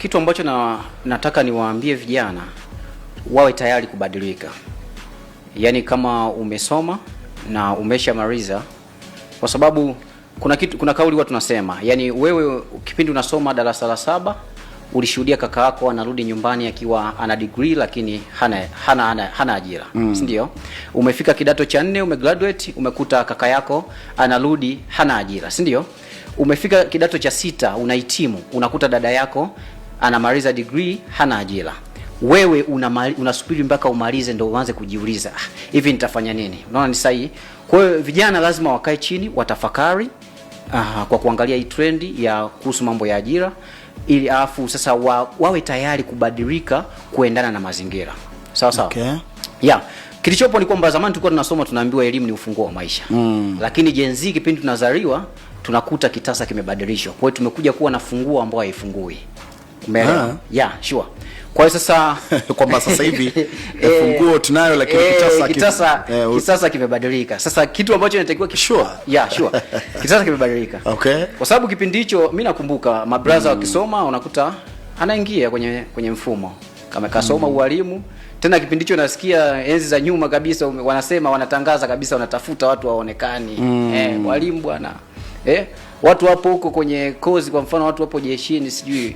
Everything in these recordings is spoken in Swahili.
kitu ambacho nataka niwaambie vijana wawe tayari kubadilika. Yaani kama umesoma na umeshamaliza, kwa sababu kuna kauli huwa tunasema, yani wewe kipindi unasoma darasa la 7 ulishuhudia kaka yako anarudi nyumbani akiwa ana degree lakini hana ajira. Si ndio? Umefika kidato cha 4 umegraduate, umekuta kaka yako anarudi hana ajira. Si ndio? Umefika kidato cha 6 unahitimu, unakuta dada yako anamaliza degree hana ajira. Wewe unasubiri mpaka umalize ndio uanze kujiuliza, hivi nitafanya nini? Unaona ni sahihi? Kwa hiyo vijana lazima wakae chini, watafakari kwa kuangalia hii trendi ya kuhusu mambo ya ajira, ili afu sasa wawe tayari kubadilika kuendana na mazingira. Sawa sawa. Okay. Yeah. Kilichopo ni kwamba zamani tulikuwa tunasoma tunaambiwa elimu ni ufunguo wa maisha. Lakini Gen Z kipindi tunazaliwa tunakuta kitasa kimebadilishwa. Kwa hiyo tumekuja kuwa na funguo ambayo haifungui. Umeelewa? Yeah, sure. Kwa hiyo sasa kwamba sasa hivi funguo tunayo lakini kitasa kimebadilika. Sasa kitu ambacho inatakiwa sure. Yeah, sure. Kitasa kimebadilika. Okay. Kwa sababu kipindi hicho mimi nakumbuka mabraza wakisoma unakuta anaingia kwenye mfumo. Kama kasoma ualimu, tena kipindi hicho nasikia enzi za nyuma kabisa wanasema wanatangaza kabisa wanatafuta watu waonekani. Walimu bwana. Watu wapo huko kwenye kozi, kwa mfano watu wapo jeshini sijui.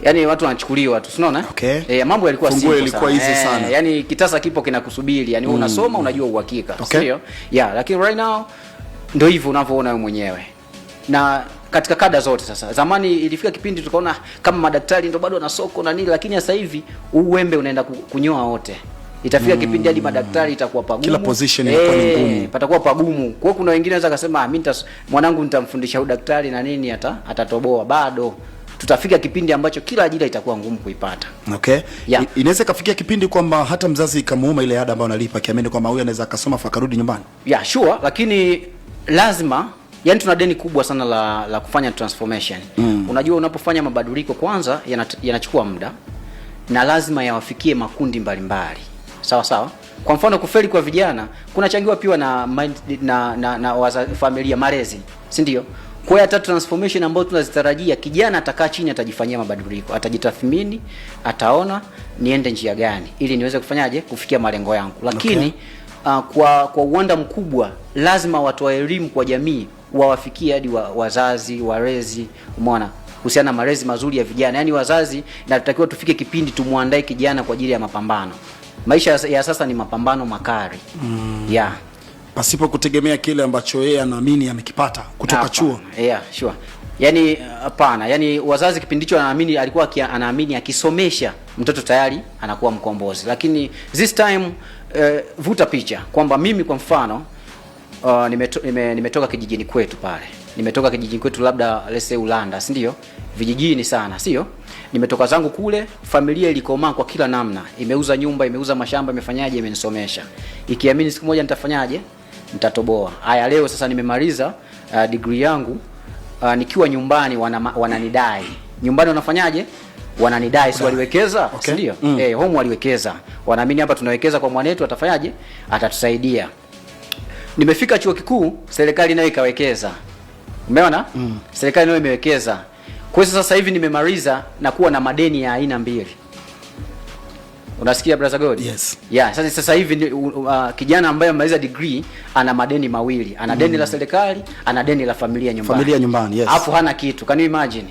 Yaani watu wanachukuliwa tu, unaona? Okay. Mambo yalikuwa simple sana. Yaani kitasa kipo kinakusubiri. Yaani unasoma unajua uhakika. Okay. Sio? Yeah, lakini right now ndio hivyo unavyoona wewe mwenyewe. Na katika kada zote sasa. Zamani ilifika kipindi tukaona kama madaktari ndio bado wana soko na nini, lakini sasa hivi uwembe unaenda kunyoa wote. Itafika kipindi hadi madaktari itakuwa pagumu. Kila position inakuwa ni ngumu. Patakuwa pagumu. Kwa hiyo kuna wengine wanaweza kusema mimi mwanangu nitamfundisha udaktari na nini atatoboa. Bado tutafika kipindi ambacho kila ajira itakuwa ngumu kuipata. Okay. Yeah. Inaweza kafikia kipindi kwamba hata mzazi kamuuma ile ada ambayo analipa kiamini kwamba huyu anaweza akasoma fakarudi nyumbani. Yeah, sure, lakini lazima, yani tuna deni kubwa sana la kufanya transformation. Unajua unapofanya mabadiliko kwanza yanachukua muda na lazima yawafikie makundi mbalimbali. Sawa sawa? Kwa mfano kufeli kwa vijana kunachangiwa pia na familia, malezi, si ndio? Kwa hiyo hata transformation ambayo tunazitarajia, kijana atakaa chini atajifanyia mabadiliko, atajitathmini, ataona niende njia gani ili niweze kufanyaje kufikia malengo yangu. Lakini kwa uwanda mkubwa lazima watoa elimu kwa jamii, wawafikie hadi wazazi, walezi, umeona? Kuhusiana na malezi mazuri ya vijana. Yaani wazazi na tutakiwa tufike kipindi tumuandae kijana kwa ajili ya mapambano. Maisha ya sasa ni mapambano makali. Yeah. Pasipo kutegemea kile ambacho yeye anaamini amekipata kutoka chuo. Yeah, sure. Yaani hapana, yaani wazazi kipindi hicho anaamini akisomesha mtoto tayari anakuwa mkombozi. Lakini this time vuta picha kwamba mimi kwa mfano nimetoka kijijini kwetu pale. Nimetoka kijijini kwetu labda let's say Ulanda, si ndio? Vijijini sana, sio? Nimetoka zangu kule, familia ilikomaa kwa kila namna. Imeuza nyumba, imeuza mashamba, imefanyaje, imenisomesha. Ikiamini siku moja nitafanyaje? Nitatoboa. Haya, leo sasa nimemaliza degree yangu, nikiwa nyumbani wananidai. Nyumbani wanafanyaje? Wananidai, si waliwekeza, okay. Ndio? Home waliwekeza. Wanaamini hapa tunawekeza kwa mwanetu, atafanyaje? Atatusaidia. Nimefika chuo kikuu, serikali nayo ikawekeza. Umeona? Serikali nayo imewekeza. Kwa hiyo sasa hivi nimemaliza na kuwa na madeni ya aina mbili. Unasikia brother God? Yes. Yeah, sasa hivi kijana ambaye amemaliza degree ana madeni mawili. Ana deni la serikali, ana deni la familia nyumbani. Familia nyumbani, yes. Alafu hana kitu. Can you imagine?